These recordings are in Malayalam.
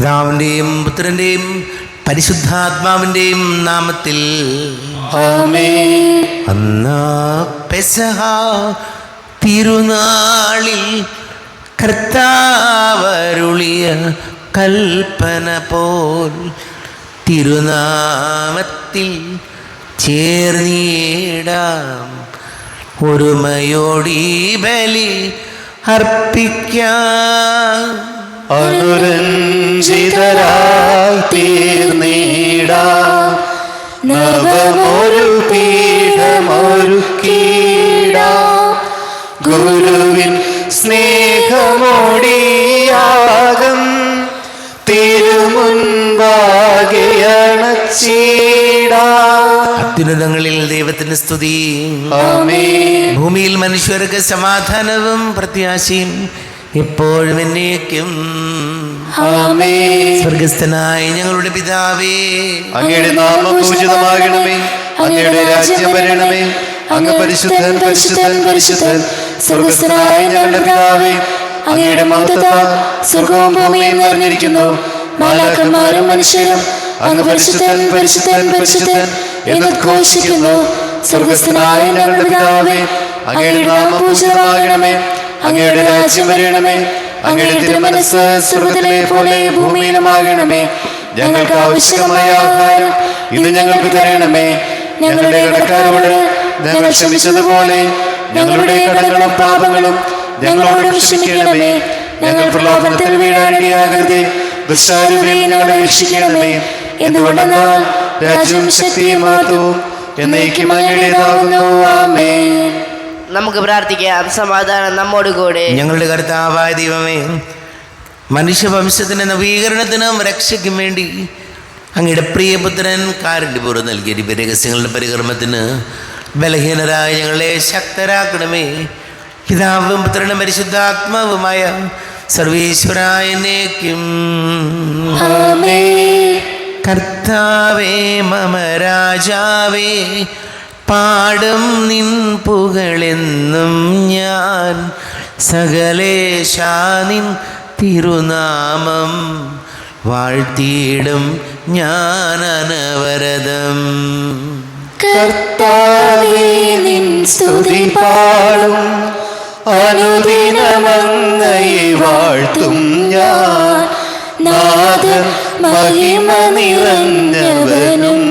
പിതാവിൻ്റെയും പുത്രൻ്റെയും പരിശുദ്ധാത്മാവിൻ്റെയും നാമത്തിൽ ആമേൻ. അന്നാ പെസഹ തിരുനാളിൽ കർത്താവരുളിയ കൽപ്പന പോൽ തിരുനാമത്തിൽ ചേർന്നിടാം, ഒരുമയോടി ബലി അർപ്പിക്കാം. അനുരഞ്ജിതരായി തീർന്നിടാം, നവമൊരു പീഠമൊരുക്കിടാം. ഗുരുവിൻ സ്നേഹമോടിയാകം തിരുമുൻപാകെ അണച്ചിടാം. അത്യുന്നതങ്ങളിൽ ദൈവത്തിന് സ്തുതി. ആമേൻ. ഭൂമിയിൽ മനുഷ്യർക്ക് സമാധാനവും പ്രത്യാശയും എപ്പോഴും എന്നേക്കും. ആമേൻ. സ്വർഗസ്ഥനായ ഞങ്ങളുടെ പിതാവേ, അങ്ങയുടെ നാമം പൂജിതമാകണമേ, അങ്ങയുടെ രാജ്യം വരണമേ, അങ്ങ് പരിശുദ്ധൻ പരിശുദ്ധൻ പരിശുദ്ധൻ. സ്വർഗസ്ഥനായ ഞങ്ങളുടെ പിതാവേ, അങ്ങയുടെ മഹത്വത്താൽ സ്വർഗവും ഭൂമിയും നിറഞ്ഞിരിക്കുന്നു. മാലാഖന്മാരും മനുഷ്യരും അങ്ങ് പരിശുദ്ധൻ പരിശുദ്ധൻ പരിശുദ്ധൻ എന്ന് ഘോഷിക്കുന്നു. സ്വർഗസ്ഥനായ ഞങ്ങളുടെ പിതാവേ, അങ്ങയുടെ നാമം പൂജിതമാകണമേ, അങ്ങയുടെ രാജ്യം വരണമേ, അങ്ങയുടെ തിരുമനസ്സ് സ്വർഗ്ഗത്തിലെ പോലെ ഭൂമിയിലുമാകണമേ. ഞങ്ങൾക്ക് ആവശ്യമായ ആഹാരം ഇന്ന് ഞങ്ങൾക്ക് തരണമേ. ഞങ്ങളുടെ കടക്കാരോട് ഞങ്ങൾ ക്ഷമിച്ചതുപോലെ ഞങ്ങളുടെ കടങ്ങളും പാപങ്ങളും ഞങ്ങളോട് ക്ഷമിക്കണമേ. ഞങ്ങൾ പ്രലോഭനത്തിൽ വീഴാനിടയാകരുതേ, ദുഷ്ടാരൂപിയിൽ ഞങ്ങളെ രക്ഷിക്കണമേ. എന്തുകൊണ്ടെന്നാൽ രാജ്യവും ശക്തിയും മഹത്വവും എന്നേക്കും അങ്ങയുടേതാകുന്നു. ആമേൻ. നമുക്ക് പ്രാർത്ഥിക്കാം. സമാധാനം നമ്മോട് കൂടെ. ഞങ്ങളുടെ കർത്താവായ ദൈവമേ, മനുഷ്യവംശത്തിന്റെ നവീകരണത്തിനും രക്ഷയ്ക്കും വേണ്ടി അങ്ങയുടെ പ്രിയപുത്രൻ കാരുണ്യപൂർവ്വം നൽകിയ രഹസ്യങ്ങളുടെ പരികർമ്മത്തിന് ബലഹീനരായ ഞങ്ങളെ ശക്തരാക്കണമേ. പിതാവും പുത്രനും പരിശുദ്ധാത്മാവുമായ സർവേശ്വരായ എന്നേക്കും. കർത്താവേ മമ രാജാവേ, പാടും നിൻ പുകളെന്നും ഞാൻ. സകലേശാനിൻ തിരുനാമം വാഴ്ത്തിയിടും ഞാൻ അനവരതം. കർത്താവേ നിൻ സ്തുതി പാടും, അനുദിനമങ്ങയെ വാഴ്ത്തും ഞാൻ. നാഥൻ മഹിമ നിറഞ്ഞവനും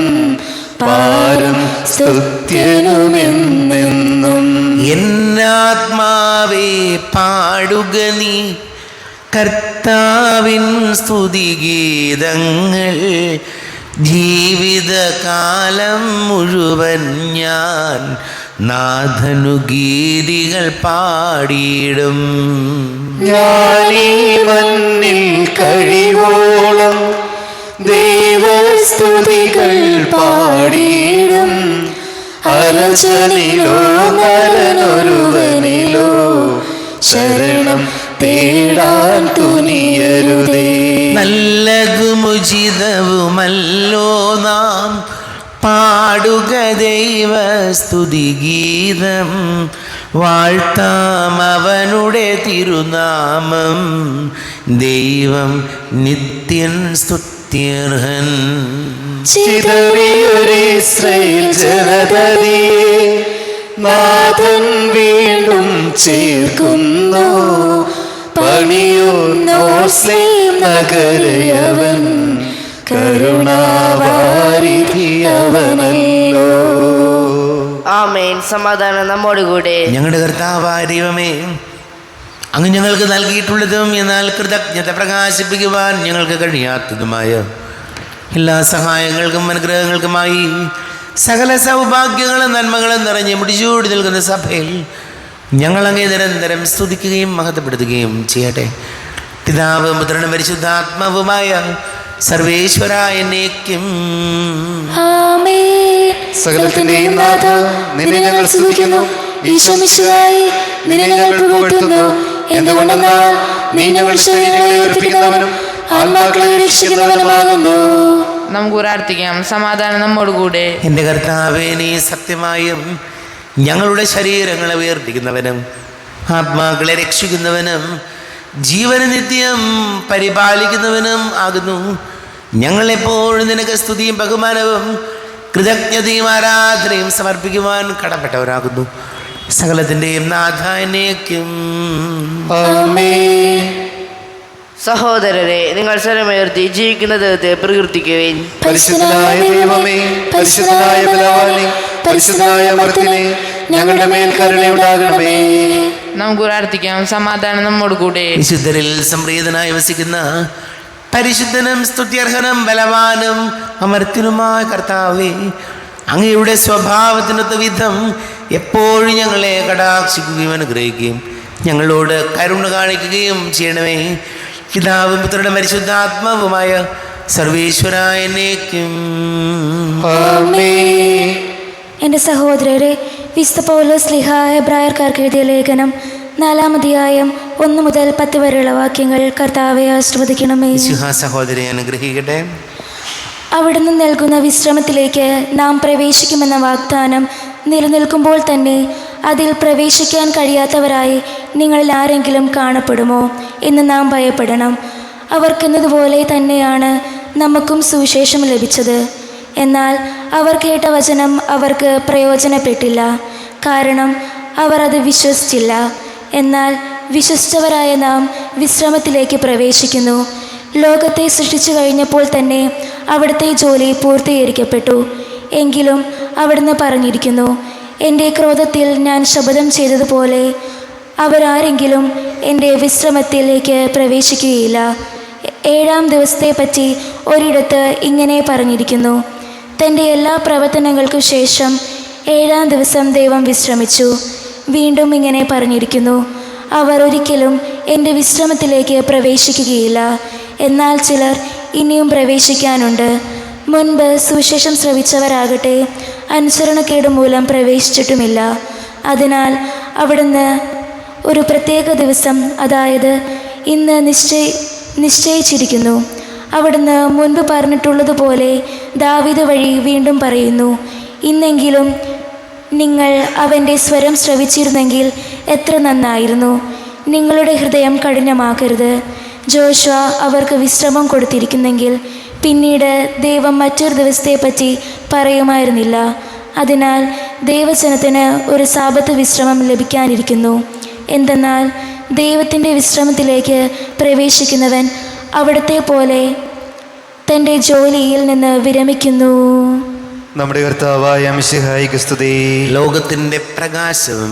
പാരം സ്തുത്യനുമെന്നെന്നും. എന്നാത്മാവേ പാടുക നീ കർത്താവിൻ സ്തുതിഗീതങ്ങൾ. ജീവിതകാലം മുഴുവൻ ഞാൻ നാഥനു ഗീതികൾ പാടിയിടും. ഞാനീ മണ്ണിൽ കഴിവോളം ദൈവസ്തുതികൾ പാടിയിടും. അരചനിലോ നരനൊരുവനിലോ ശരണം തേടാൻ തുനിയരുതേ. നല്ലതും ഉചിതവുമല്ലോ നാം പാടുക ദൈവ സ്തുതിഗീതം. വാഴ്ത്താം അവനുടെ തിരുനാമം. ദൈവം നിത്യൻ സ്തുത്യർഹൻ. ചിതറിയൊരിസ്രായേൽ ജനതയെ നാഥൻ വീണ്ടും ചേർക്കുന്നു. പണിയുന്നോർസ്ലേം നഗരയവൻ കരുണാവാരിധിയവനല്ലോ. ആമേൻ. സമാധാനം നമ്മോട് കൂടെ. ഞങ്ങളുടെ കർത്താവായ ദൈവമേ, അങ്ങ് ഞങ്ങൾക്ക് നൽകിയിട്ടുള്ളതും എന്നാൽ കൃതജ്ഞത പ്രകാശിപ്പിക്കുവാൻ ഞങ്ങൾക്ക് കഴിയാത്തതുമായ എല്ലാ സഹായങ്ങൾക്കും അനുഗ്രഹങ്ങൾക്കുമായി സകല സൗഭാഗ്യങ്ങളും നന്മകളും നിറഞ്ഞ് മുടിച്ചൂടി നിൽക്കുന്ന സഭയിൽ ഞങ്ങളങ്ങേ നിരന്തരം സ്തുതിക്കുകയും മഹത്വപ്പെടുത്തുകയും ചെയ്യട്ടെ. പിതാവും പുത്രനും പരിശുദ്ധാത്മാവുമായ സർവേശ്വരായ എന്നേക്കും. സകലത്തിന്റെയും നാഥ, നിന്നെ ഞങ്ങൾ സ്തുതിക്കുന്നു. ഈശോ മിശിഹായേ, നിന്നെ ഞങ്ങൾ പുകഴ്ത്തുന്നു. എന്തുകൊണ്ടെന്നാൽ നീ ഞങ്ങളുടെ ശരീരങ്ങളെ ഉയർപ്പിക്കുന്നവനും ആത്മാക്കളെ രക്ഷിക്കുന്നവനുമാകുന്നു. നമുക്ക് പ്രാർത്ഥിക്കാം. സമാധാനം നമ്മോട് കൂടെ. എൻ്റെ കർത്താവേ, നീ സത്യമായും ഞങ്ങളുടെ ശരീരങ്ങളെ ഉയർപ്പിക്കുന്നവനും ആത്മാക്കളെ രക്ഷിക്കുന്നവനും ജീവന നിത്യം പരിപാലിക്കുന്നവനും ആകുന്നു. ഞങ്ങളെപ്പോഴും നിനക്ക് സ്തുതിയും ബഹുമാനവും കൃതജ്ഞതയും ആരാധനയും സമർപ്പിക്കുവാൻ കടപ്പെട്ടവരാകുന്നു. സകലത്തിൻ്റെയും നാഥാനേക്കും. സഹോദരരെ, നിങ്ങൾ സ്വരമുയർത്തി ജീവിക്കുന്ന ദൈവത്തെ പ്രകീർത്തിക്കുവിൻ. പരിശുദ്ധനായ ദൈവമേ, പരിശുദ്ധനായ ബലവാനേ, പരിശുദ്ധനായ അമർത്തിനെ, ഞങ്ങളുടെ മേൽ കരുണയുണ്ടാകണമേ. നമുക്ക് പ്രാർത്ഥിക്കാം. സമാധാനം നമ്മോട് കൂടെ. വിശുദ്ധരിൽ സംപ്രീതനായി വസിക്കുന്ന പരിശുദ്ധനും സ്തുത്യർഹനും ബലവാനും അമർത്യനുമായ കർത്താവേ, അങ്ങയുടെ സ്വഭാവത്തിനൊത്ത വിധം എപ്പോഴും ഞങ്ങളെ കടാക്ഷിക്കുകയും അനുഗ്രഹിക്കുകയും ഞങ്ങളോട് കരുണ കാണിക്കുകയും ചെയ്യണമേ. പിതാവും പുത്രനും പരിശുദ്ധാത്മാവുമായ സർവേശ്വരായനേക്കും. എൻ്റെ സഹോദരരെ, വിശുദ്ധ പൗലോസ് ശ്ലീഹ എബ്രായർക്കാർക്ക് എഴുതിയ ലേഖനം 4-ാം അധ്യായം 1 മുതൽ 10 വരെയുള്ള വാക്യങ്ങൾ കർത്താവെ ആശീർവദിക്കണമേ. സഹോദരി അനുഗ്രഹിക്കട്ടെ. അവിടുന്ന് നൽകുന്ന വിശ്രമത്തിലേക്ക് നാം പ്രവേശിക്കുമെന്ന വാഗ്ദാനം നിലനിൽക്കുമ്പോൾ തന്നെ അതിൽ പ്രവേശിക്കാൻ കഴിയാത്തവരായി നിങ്ങളിൽ ആരെങ്കിലും കാണപ്പെടുമോ എന്ന് നാം ഭയപ്പെടണം. അവർക്കെന്നതുപോലെ തന്നെയാണ് നമുക്കും സുവിശേഷം ലഭിച്ചത്. എന്നാൽ അവർ കേട്ട വചനം അവർക്ക് പ്രയോജനപ്പെട്ടില്ല, കാരണം അവർ അത് വിശ്വസിച്ചില്ല. എന്നാൽ വിശ്വസിച്ചവരായ നാം വിശ്രമത്തിലേക്ക് പ്രവേശിക്കുന്നു. ലോകത്തെ സൃഷ്ടിച്ചു കഴിഞ്ഞപ്പോൾ തന്നെ അവിടുത്തെ ജോലി പൂർത്തീകരിക്കപ്പെട്ടു. എങ്കിലും അവിടുന്ന് പറഞ്ഞിരിക്കുന്നു, എൻ്റെ ക്രോധത്തിൽ ഞാൻ ശപഥം ചെയ്തതുപോലെ അവരാരെങ്കിലും എൻ്റെ വിശ്രമത്തിലേക്ക് പ്രവേശിക്കുകയില്ല. 7-ാം ദിവസത്തെപ്പറ്റി ഒരിടത്ത് ഇങ്ങനെ പറഞ്ഞിരിക്കുന്നു, തൻ്റെ എല്ലാ പ്രവർത്തനങ്ങൾക്കും ശേഷം 7-ാം ദിവസം ദൈവം വിശ്രമിച്ചു. വീണ്ടും ഇങ്ങനെ പറഞ്ഞിരിക്കുന്നു, അവർ ഒരിക്കലും എൻ്റെ വിശ്രമത്തിലേക്ക് പ്രവേശിക്കുകയില്ല. എന്നാൽ ചിലർ ഇനിയും പ്രവേശിക്കാനുണ്ട്. മുൻപ് സുവിശേഷം ശ്രവിച്ചവരാകട്ടെ അനുസരണക്കേട് മൂലം പ്രവേശിച്ചിട്ടുമില്ല. അതിനാൽ അവിടുന്ന് ഒരു പ്രത്യേക ദിവസം, അതായത് ഇന്ന് നിശ്ചയിച്ചിരിക്കുന്നു. അവിടുന്ന് മുൻപ് പറഞ്ഞിട്ടുള്ളതുപോലെ ദാവീദ് വഴി വീണ്ടും പറയുന്നു, ഇന്നെങ്കിലും നിങ്ങൾ അവൻ്റെ സ്വരം ശ്രവിച്ചിരുന്നെങ്കിൽ എത്ര നന്നായിരുന്നു. നിങ്ങളുടെ ഹൃദയം കഠിനമാക്കരുത്. ജോഷുവ അവർക്ക് വിശ്രമം കൊടുത്തിരിക്കുന്നെങ്കിൽ പിന്നീട് ദൈവം മറ്റൊരു ദിവസത്തെപ്പറ്റി പറയുമായിരുന്നില്ല. അതിനാൽ ദൈവജനത്തിന് ഒരു സാബത്ത് വിശ്രമം ലഭിക്കാനിരിക്കുന്നു. എന്തെന്നാൽ ദൈവത്തിൻ്റെ വിശ്രമത്തിലേക്ക് പ്രവേശിക്കുന്നവൻ അവിടുത്തെ പോലെ തൻ്റെ ജോലിയിൽ നിന്ന് വിരമിക്കുന്നു. നമ്മുടെ കർത്താവായ മിശിഹായിക്ക് സ്തുതി. ലോകത്തിൻ്റെ പ്രകാശവും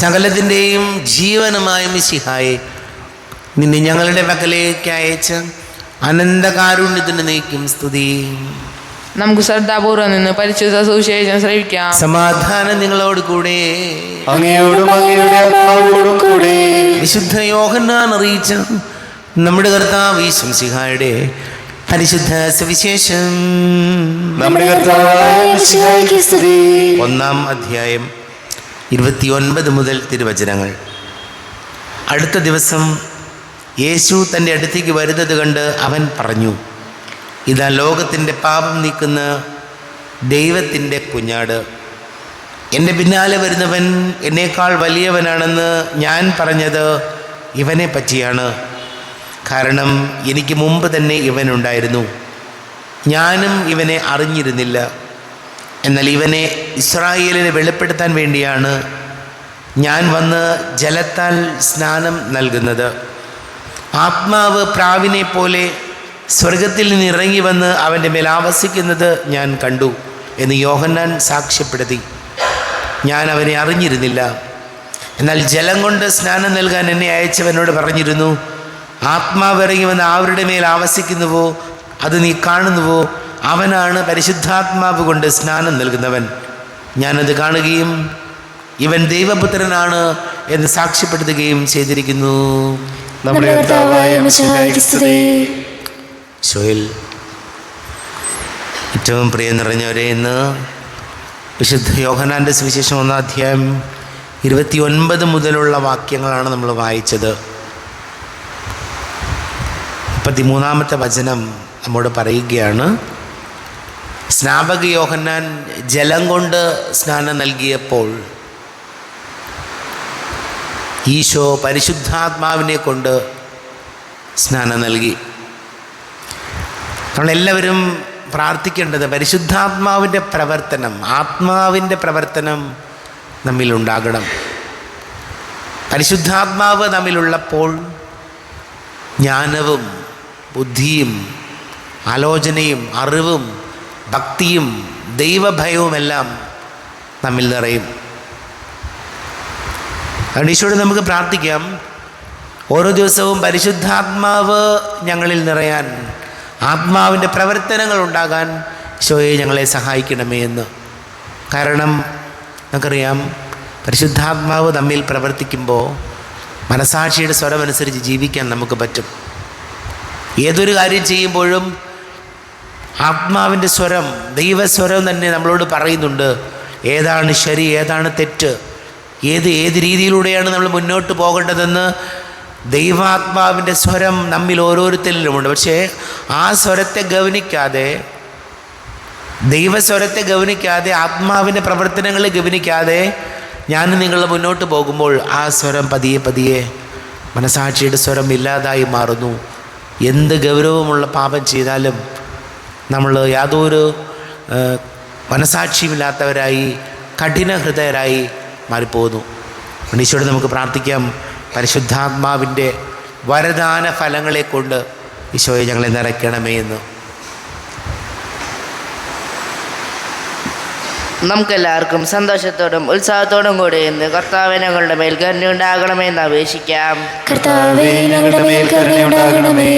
സകലത്തിൻ്റെയും ജീവനുമായ മിശിഹായെ, നിന്നെ ഞങ്ങളുടെ പക്കലേക്ക് അയച്ച് അനന്തകാരുണ്യത്തിന് നീക്കും സ്തുതി. നമുക്ക് ശ്രദ്ധാപൂർവ്വം നിന്ന് പരിശുദ്ധ സുവിശേഷം ശ്രവിക്കാം. സമാധാനം നിങ്ങളോട് കൂടെ. അങ്ങയോടും അങ്ങയുടെ ആത്മാവോടും കൂടെ. വിശുദ്ധ യോഹന്നാൻ അറിയിച്ച നമ്മുടെ കർത്താവ് യേശു മിശിഹായുടെ പരിശുദ്ധ സുവിശേഷം. നമ്മുടെ കർത്താവായ മിശിഹായിക്ക് സ്തുതി. 1-ാം അധ്യായം 29 മുതൽ തിരുവചനങ്ങൾ. അടുത്ത ദിവസം യേശു തൻ്റെ അടുത്തേക്ക് വരുന്നത് കണ്ട് അവൻ പറഞ്ഞു, ഇതാ ലോകത്തിൻ്റെ പാപം നീക്കുന്ന ദൈവത്തിൻ്റെ കുഞ്ഞാട്. എൻ്റെ പിന്നാലെ വരുന്നവൻ എന്നേക്കാൾ വലിയവനാണെന്ന് ഞാൻ പറഞ്ഞത് ഇവനെ പറ്റിയാണ്. കാരണം എനിക്ക് മുമ്പ് തന്നെ ഇവനുണ്ടായിരുന്നു, ഞാനും ഇവനെ അറിഞ്ഞിരുന്നില്ല. എന്നാൽ ഇവനെ ഇസ്രായേലിനെ വെളിപ്പെടുത്താൻ വേണ്ടിയാണ് ഞാൻ വന്ന് ജലത്താൽ സ്നാനം നൽകുന്നത്. ആത്മാവ് പ്രാവിനെ പോലെ സ്വർഗത്തിൽ നിന്ന് ഇറങ്ങി വന്ന് അവൻ്റെ മേൽ ആവസിക്കുന്നത് ഞാൻ കണ്ടു എന്ന് യോഹന്നാൻ സാക്ഷ്യപ്പെടുത്തി. ഞാൻ അവനെ അറിഞ്ഞിരുന്നില്ല. എന്നാൽ ജലം കൊണ്ട് സ്നാനം നൽകാൻ എന്നെ അയച്ചവനോട് പറഞ്ഞിരുന്നു, ആത്മാവ് ഇറങ്ങി വന്ന് ആരുടെ മേൽ ആവസിക്കുന്നുവോ അത് നീ കാണുന്നുവോ അവനാണ് പരിശുദ്ധാത്മാവ് കൊണ്ട് സ്നാനം നൽകുന്നവൻ. ഞാനത് കാണുകയും ഇവൻ ദൈവപുത്രനാണ് എന്ന് സാക്ഷ്യപ്പെടുത്തുകയും ചെയ്തിരിക്കുന്നു. നമ്മുടെ കർത്താവായ മിശിഹായിക്ക് സ്തുതി. ശോയിൽ, ഏറ്റവും പ്രിയം നിറഞ്ഞവരെ, ഇന്ന് വിശുദ്ധ യോഹന്നാൻ്റെ സുവിശേഷം 1-ാം അധ്യായം 29 മുതലുള്ള വാക്യങ്ങളാണ് നമ്മൾ വായിച്ചത്. 33-ാമത്തെ വചനം നമ്മോട് പറയുകയാണ്, സ്നാപക യോഹന്നാൻ ജലം കൊണ്ട് സ്നാനം നൽകിയപ്പോൾ ഈശോ പരിശുദ്ധാത്മാവിനെ കൊണ്ട് സ്നാനം നൽകി. നമ്മളെല്ലാവരും പ്രാർത്ഥിക്കേണ്ടത് പരിശുദ്ധാത്മാവിൻ്റെ പ്രവർത്തനം, ആത്മാവിൻ്റെ പ്രവർത്തനം നമ്മിലുണ്ടാകണം. പരിശുദ്ധാത്മാവ് നമ്മിലുള്ളപ്പോൾ ജ്ഞാനവും ബുദ്ധിയും ആലോചനയും അറിവും ഭക്തിയും ദൈവഭയവുമെല്ലാം നമ്മിൽ നിറയും. അതുകൊണ്ട് ഈശോയോട് നമുക്ക് പ്രാർത്ഥിക്കാം, ഓരോ ദിവസവും പരിശുദ്ധാത്മാവ് ഞങ്ങളിൽ നിറയാൻ, ആത്മാവിൻ്റെ പ്രവർത്തനങ്ങൾ ഉണ്ടാകാൻ ഈശോയെ ഞങ്ങളെ സഹായിക്കണമേ എന്ന്. കാരണം നമുക്കറിയാം, പരിശുദ്ധാത്മാവ് നമ്മിൽ പ്രവർത്തിക്കുമ്പോൾ മനസാക്ഷിയുടെ സ്വരമനുസരിച്ച് ജീവിക്കാൻ നമുക്ക് പറ്റും. ഏതൊരു കാര്യം ചെയ്യുമ്പോഴും ആത്മാവിൻ്റെ സ്വരം, ദൈവസ്വരം തന്നെ നമ്മളോട് പറയുന്നുണ്ട് ഏതാണ് ശരി, ഏതാണ് തെറ്റ്, ഏത് രീതിയിലൂടെയാണ് നമ്മൾ മുന്നോട്ട് പോകേണ്ടതെന്ന്. ദൈവാത്മാവിൻ്റെ സ്വരം നമ്മിൽ ഓരോരുത്തരിലുമുണ്ട്. പക്ഷേ ആ സ്വരത്തെ ഗവനിക്കാതെ, ദൈവസ്വരത്തെ ഗവനിക്കാതെ, ആത്മാവിൻ്റെ പ്രവർത്തനങ്ങളെ ഗവനിക്കാതെ ഞാൻ നിങ്ങൾ മുന്നോട്ട് പോകുമ്പോൾ ആ സ്വരം പതിയെ പതിയെ മനസാക്ഷിയുടെ സ്വരം ഇല്ലാതായി മാറുന്നു. എന്ത് ഗൗരവമുള്ള പാപം ചെയ്താലും നമ്മൾ യാതൊരു മനസാക്ഷിയുമില്ലാത്തവരായി, കഠിന ഹൃദയരായി മാറിപ്പോകുന്നു. ഈശോയോട് നമുക്ക് പ്രാർത്ഥിക്കാം, പരിശുദ്ധാത്മാവിൻ്റെ വരദാന ഫലങ്ങളെ കൊണ്ട് ഈശോയെ ഞങ്ങളെ നിറയ്ക്കണമേ എന്ന്. നമുക്കെല്ലാവർക്കും സന്തോഷത്തോടും ഉത്സാഹത്തോടും കൂടി ഇന്ന് കർത്താവേ ഞങ്ങളുടെ മേൽ കരുണയുണ്ടാകണമെന്ന് അപേക്ഷിക്കാം. കർത്താവേ ഞങ്ങളുടെ മേൽ കരുണയുണ്ടാകണമേ.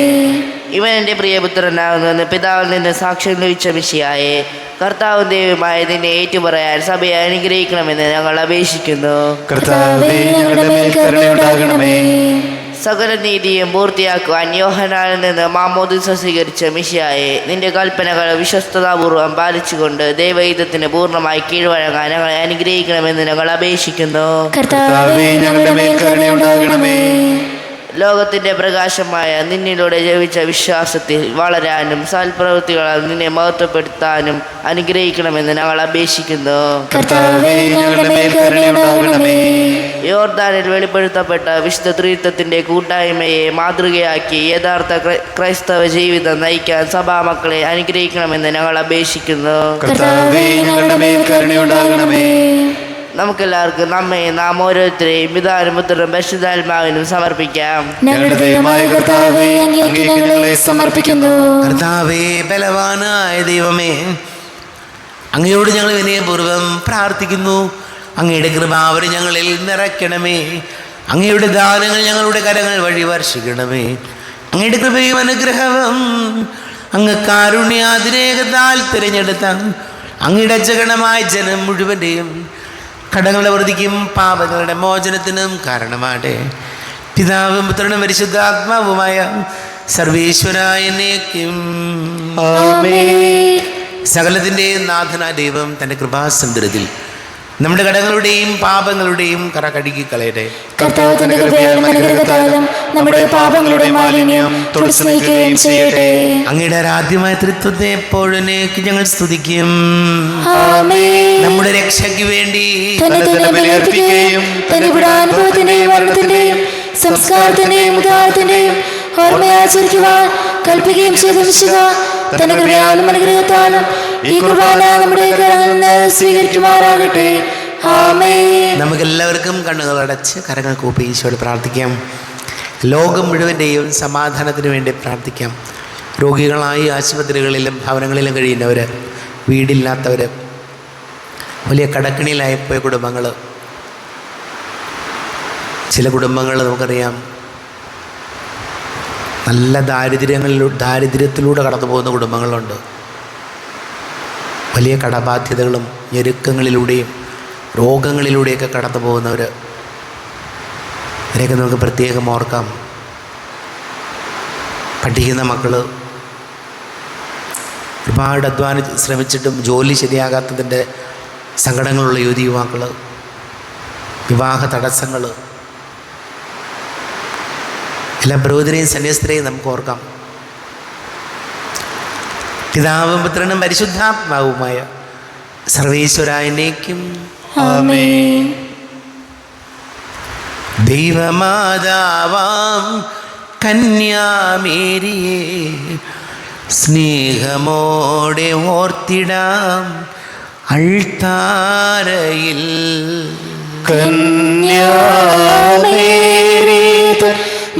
ഇവൻ എൻ്റെ പ്രിയപുത്രനാകുന്നുവെന്ന് പിതാവിൽ നിന്ന് സാക്ഷ്യം ലഭിച്ച മിശിഹായെ, കർത്താവും ദൈവമായ നിന്നെ ഏറ്റുപറയാൻ സഭയെ അനുഗ്രഹിക്കണമെന്ന് ഞങ്ങൾ അപേക്ഷിക്കുന്നു. കർത്താവേ ഞങ്ങളുടെ മേൽ കരുണയുണ്ടാകണമേ. സകല നീതിയും പൂർത്തിയാക്കുവാൻ യോഹന്നാനിൽ നിന്ന് മാമോദീസ സ്വീകരിച്ച മിശിഹായെ, നിന്റെ കൽപ്പനകൾ വിശ്വസ്തതാപൂർവം പാലിച്ചുകൊണ്ട് ദൈവഹിതത്തിന് പൂർണ്ണമായി കീഴ്വഴങ്ങാൻ ഞങ്ങളെ അനുഗ്രഹിക്കണമെന്ന് ഞങ്ങൾ അപേക്ഷിക്കുന്നു. കർത്താവേ ഞങ്ങളുടെ മേൽ കരുണയുണ്ടാകണമേ. ലോകത്തിൻ്റെ പ്രകാശമായ നിന്നിലൂടെ ജപിച്ച വിശ്വാസത്തിൽ വളരാനും സൽപ്രവൃത്തികളാൽ നിന്നെ മഹത്വപ്പെടുത്താനും അനുഗ്രഹിക്കണമെന്ന് ഞങ്ങൾ അപേക്ഷിക്കുന്നു. കർത്താവേ ഞങ്ങളുടെ മേൽ കരുണയുണ്ടാകണമേ. യോർദാനിൽ വെളിപ്പെടുത്തപ്പെട്ട വിശുദ്ധ ത്രിത്വത്തിൻ്റെ കൂട്ടായ്മയെ മാതൃകയാക്കി യഥാർത്ഥ ക്രൈസ്തവ ജീവിതം നയിക്കാൻ സഭാമക്കളെ അനുഗ്രഹിക്കണമെന്ന് ഞങ്ങൾ അപേക്ഷിക്കുന്നു. കർത്താവേ ഞങ്ങളുടെ മേൽ കരുണയുണ്ടാകണമേ. നമുക്കെല്ലാവർക്കും നാം ഓരോരുത്തരെയും പിതാവിനും പുത്രനും പരിശുദ്ധാത്മാവിനും സമർപ്പിക്കാം. ഞങ്ങളുടെ ദൈവമായ കർത്താവേ, അങ്ങേക്ക് ഞങ്ങളെ സമർപ്പിക്കുന്നു. കർത്താവേ, ബലവാനായ ദൈവമേ, അങ്ങയോട് ഞങ്ങൾ വിനയപൂർവ്വം പ്രാർത്ഥിക്കുന്നു. അങ്ങയുടെ കൃപാവരം ഞങ്ങളിൽ നിറയ്ക്കണമേ. അങ്ങയുടെ ദാനങ്ങൾ ഞങ്ങളുടെ കരങ്ങൾ വഴി വർഷിക്കണമേ. അങ്ങയുടെ കൃപയും അനുഗ്രഹവും അങ്ങ് കാരുണ്യാതിരേകത്താൽ തിരഞ്ഞെടുത്ത അങ്ങയുടെ അജഗണമായ ജനം മുഴുവൻ്റെയും കടങ്ങളുടെ വൃദ്ധിക്കും പാപങ്ങളുടെ മോചനത്തിനും കാരണമാട്ടെ. പിതാവും പുത്രനും പരിശുദ്ധാത്മാവുമായ സർവേശ്വരായ എന്നേക്കും ആമേൻ. സകലത്തിൻ്റെയും നാഥനായ ദൈവം തൻ്റെ കൃപാസമുദ്രത്തിൽ നമ്മുടെ കടങ്ങളുടെയും പാപങ്ങളുടെയും കറ കഴുകി കളയട്ടെ. കർത്താവ് തന്റെ കൃപയാലും അനുഗ്രഹത്താലും നമ്മുടെ പാപങ്ങളുടെ മാലിന്യം തുടച്ചു നീക്കുകയും ചെയ്യട്ടെ. അങ്ങയുടെ ആരാധ്യമായ തൃത്വത്തെ എപ്പോഴും ഞങ്ങൾ സ്തുതിക്കും. ആമേൻ. നമ്മുടെ രക്ഷയ്ക്ക് വേണ്ടി തന്നെ തന്നെ ബലിയർപ്പിക്കുകയും തന്നെ വിടാനുഭവത്തിന്റെയും മരണത്തിന്റെയും സംസ്കാരത്തിന്റെയും ഉദാരത്തിന്റെയും ഓർമ്മയാചരിക്കുവാൻ കൽപ്പിക്കുകയും ചെയ്ത മിശിഹാ തന്റെ കൃപയാലും അനുഗ്രഹത്താലും ഈ കുർബാന നമ്മുടെ കരങ്ങളിൽ നിന്ന് സ്വീകരിക്കുമാറാകട്ടെ. ആമേൻ. നമുക്കെല്ലാവർക്കും കണ്ണുകൾ അടച്ച് കരങ്ങൾ കൂപ്പി ഈശോയോട് പ്രാർത്ഥിക്കാം. ലോകം മുഴുവൻ്റെയും സമാധാനത്തിന് വേണ്ടി പ്രാർത്ഥിക്കാം. രോഗികളായി ആശുപത്രികളിലും ഭവനങ്ങളിലും കഴിയുന്നവർ, വീടില്ലാത്തവർ, വലിയ കടക്കിണിയിലായിപ്പോയ കുടുംബങ്ങൾ, ചില കുടുംബങ്ങൾ നമുക്കറിയാം നല്ല ദാരിദ്ര്യത്തിലൂടെ കടന്നു പോകുന്ന കുടുംബങ്ങളുണ്ട്. വലിയ കടബാധ്യതകളും ഞെരുക്കങ്ങളിലൂടെയും രോഗങ്ങളിലൂടെയൊക്കെ കടന്നു പോകുന്നവർ, അവരെയൊക്കെ നമുക്ക് പ്രത്യേകം ഓർക്കാം. പഠിക്കുന്ന മക്കൾ, ഒരുപാട് ശ്രമിച്ചിട്ടും ജോലി ശരിയാകാത്തതിൻ്റെ സങ്കടങ്ങളുള്ള യുവതി-യുവാക്കൾ, വിവാഹ തടസ്സങ്ങൾ, എല്ലാ പുരോഹിതരെയും സന്യസ്തരെയും നമുക്ക് ഓർക്കാം. പിതാവും പുത്രനും പരിശുദ്ധാത്മാവുമായ സർവേശ്വരായ എന്നേക്കും ആമേൻ. ദൈവമാതാവാം കന്യാമേരിയെ സ്നേഹമോടെ ഓർത്തിടാം അൾത്താരയിൽ.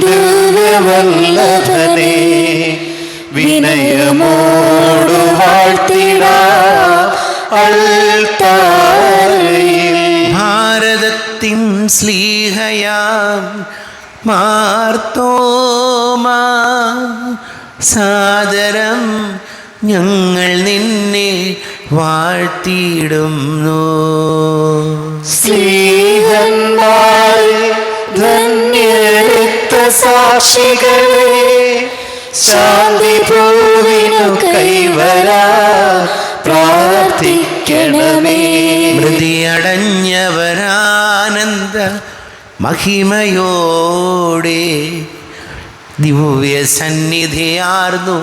ദിവ്യവല്ലഭനെ വിനയമോടു വാഴ്ത്തിടാം അൾത്താരയിൽ. ഭാരതത്തിൻ സ്ലീഹയാം മാർത്തോമാ സാദരം ഞങ്ങൾ നിന്നെ വാഴ്ത്തിയിടുന്നു. സ്ലീഹന്മാരെ ധന്യരക്ത സാക്ഷികളെ ശാന്തി ഭൂവിനു കൈവരാ പ്രാർത്ഥിക്കണമേ. മൃതിയടഞ്ഞവരാനന്ദ മഹിമയോടെ ദിവ്യ സന്നിധിയാർന്നു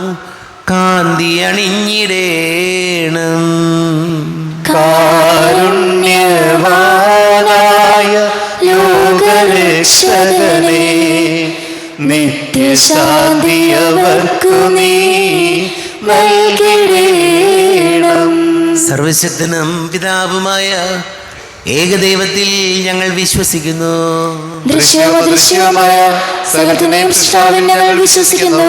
കാന്തി അണിഞ്ഞിടേണം. കാരുണ്യവാനായ ലോകരക്ഷകനെ നിത്യശാന്തി അവർക്കു നീ നൽകിടേണം. സർവശക്തനും പിതാവുമായ ഏകദൈവത്തിൽ ഞങ്ങൾ വിശ്വസിക്കുന്നു. ദൃശ്യമദൃശ്യമായ സകലത്തിന്റെയും സൃഷ്ടാവിൽ ഞങ്ങൾ വിശ്വസിക്കുന്നു.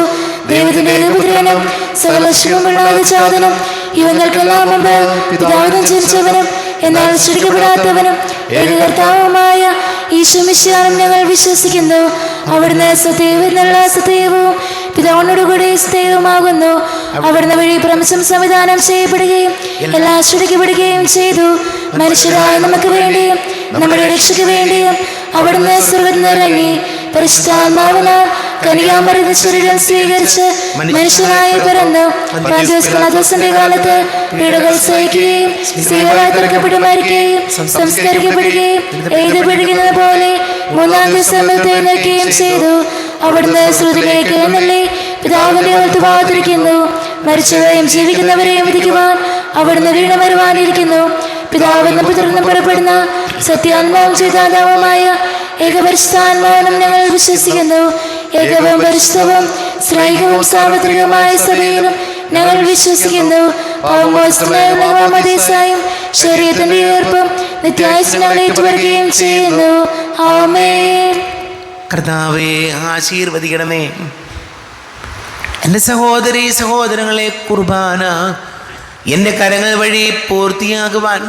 ദൈവത്തിന്റെ ഏകപുത്രനും സർവശക്തനുമുള്ള ജാതനും യുവങ്ങൾക്കെല്ലാം മുമ്പ് പിതാവിനും ജനിച്ചവനും എന്നാൽ സൃഷ്ടിക്കപ്പെടാത്തവനും ഏകകർത്താവുമായ ഈശോമിശിഹായും ഞങ്ങൾ വിശ്വസിക്കുന്നു. അവിടുന്ന് സത്യവുമെന്നുള്ള സത്യവും പിതാവിനോടുകൂടി സത്യവുമാകുന്നു. അവിടുന്ന് വഴി പ്രപഞ്ചം സംവിധാനം ചെയ്യപ്പെടുകയും എല്ലാം സൃഷ്ടിക്കപ്പെടുകയും ചെയ്തു. മനുഷ്യരായ നമുക്ക് വേണ്ടിയും നമ്മുടെ രക്ഷയ്ക്ക് വേണ്ടിയും അവിടുന്ന് സ്വർഗ്ഗത്തിൽ നിന്നിറങ്ങി പരിശുദ്ധാത്മാവിനാൽ കന്യാമറിയ ശരീരം സ്വീകരിച്ച് മനുഷ്യനായി പിറന്നു. പന്തിയോസ് കാലത്ത് പീഡകൾ സഹിക്കുകയും സ്ത്രീകളായി തിരക്കപ്പെട്ട് മരിക്കുകയും സംസ്കരിക്കപ്പെടുകയും എഴുതപ്പെടുന്നത് പോലെ മൂന്നാം ദിവസം എഴുന്നേൽക്കുകയും ചെയ്തു. അവിടുന്ന് ശ്രുതിയിലേക്ക് എഴുന്നള്ളി പിതാവിന്റെ വലത്തുഭാഗത്തിരിക്കുന്നു. മരിച്ചവരെയും ജീവിക്കുന്നവരെയും വിധിക്കുവാൻ അവിടുന്ന് വീണ്ടും വരുവാനിരിക്കുന്നു. പിതാവെന്ന് പുത്രനും പുറപ്പെടുന്ന സത്യാത്മാവും ചെയ്താത്മാവുമായ ഏകപരിശുദ്ധാത്മാവിനും ഞങ്ങൾ വിശ്വസിക്കുന്നു. ഏകവും പരിശുദ്ധവും സ്നേഹവും സാർവത്രികമായ സഭയിലും ഞങ്ങൾ വിശ്വസിക്കുന്നു. പാവമോചനവും ശരീരത്തിന്റെ ഉയർപ്പും നിത്യായുസ്സും ഞങ്ങൾ ഏറ്റുപറയുകയും ചെയ്യുന്നു. ആമേൻ. കർത്താവേ, ആശീർവദിക്കണമേ. എൻ്റെ സഹോദരീ സഹോദരങ്ങളെ, കുർബാന എൻ്റെ കരങ്ങൾ വഴി പൂർത്തിയാകുവാൻ